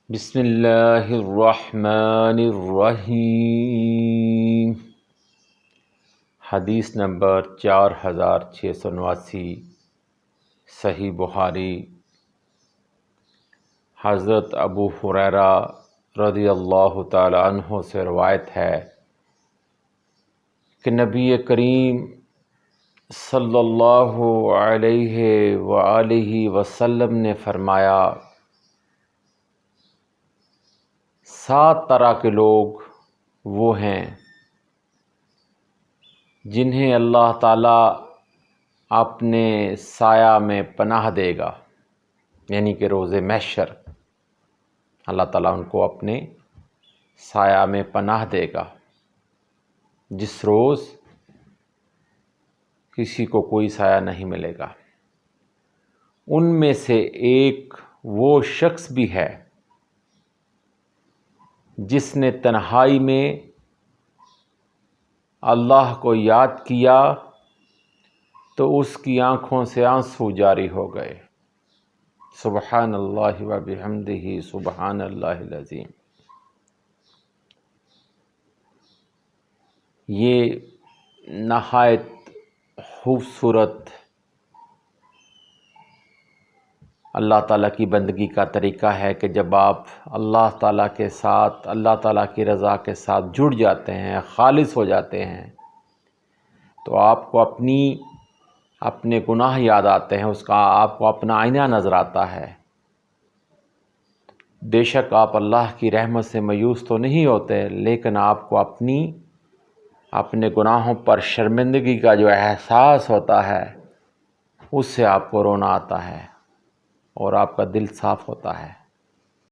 بسم اللہ الرحمن الرحیم۔ حدیث نمبر 4689، صحیح بخاری۔ حضرت ابو ہریرہ رضی اللہ تعالی عنہ سے روایت ہے کہ نبی کریم صلی اللہ علیہ وآلہ وسلم نے فرمایا، 7 طرح کے لوگ وہ ہیں جنہیں اللہ تعالیٰ اپنے سایہ میں پناہ دے گا، یعنی کہ روز محشر اللہ تعالیٰ ان کو اپنے سایہ میں پناہ دے گا، جس روز کسی کو کوئی سایہ نہیں ملے گا۔ ان میں سے ایک وہ شخص بھی ہے جس نے تنہائی میں اللہ کو یاد کیا تو اس کی آنکھوں سے آنسو جاری ہو گئے۔ سبحان اللہ و بحمدہ، سبحان اللہ العظیم۔ یہ نہایت خوبصورت اللہ تعالیٰ کی بندگی کا طریقہ ہے کہ جب آپ اللہ تعالیٰ کے ساتھ، اللہ تعالیٰ کی رضا کے ساتھ جڑ جاتے ہیں، خالص ہو جاتے ہیں، تو آپ کو اپنے گناہ یاد آتے ہیں، اس کا آپ کو اپنا آئینہ نظر آتا ہے۔ بے شک آپ اللہ کی رحمت سے مایوس تو نہیں ہوتے، لیکن آپ کو اپنے گناہوں پر شرمندگی کا جو احساس ہوتا ہے، اس سے آپ کو رونا آتا ہے اور آپ کا دل صاف ہوتا ہے۔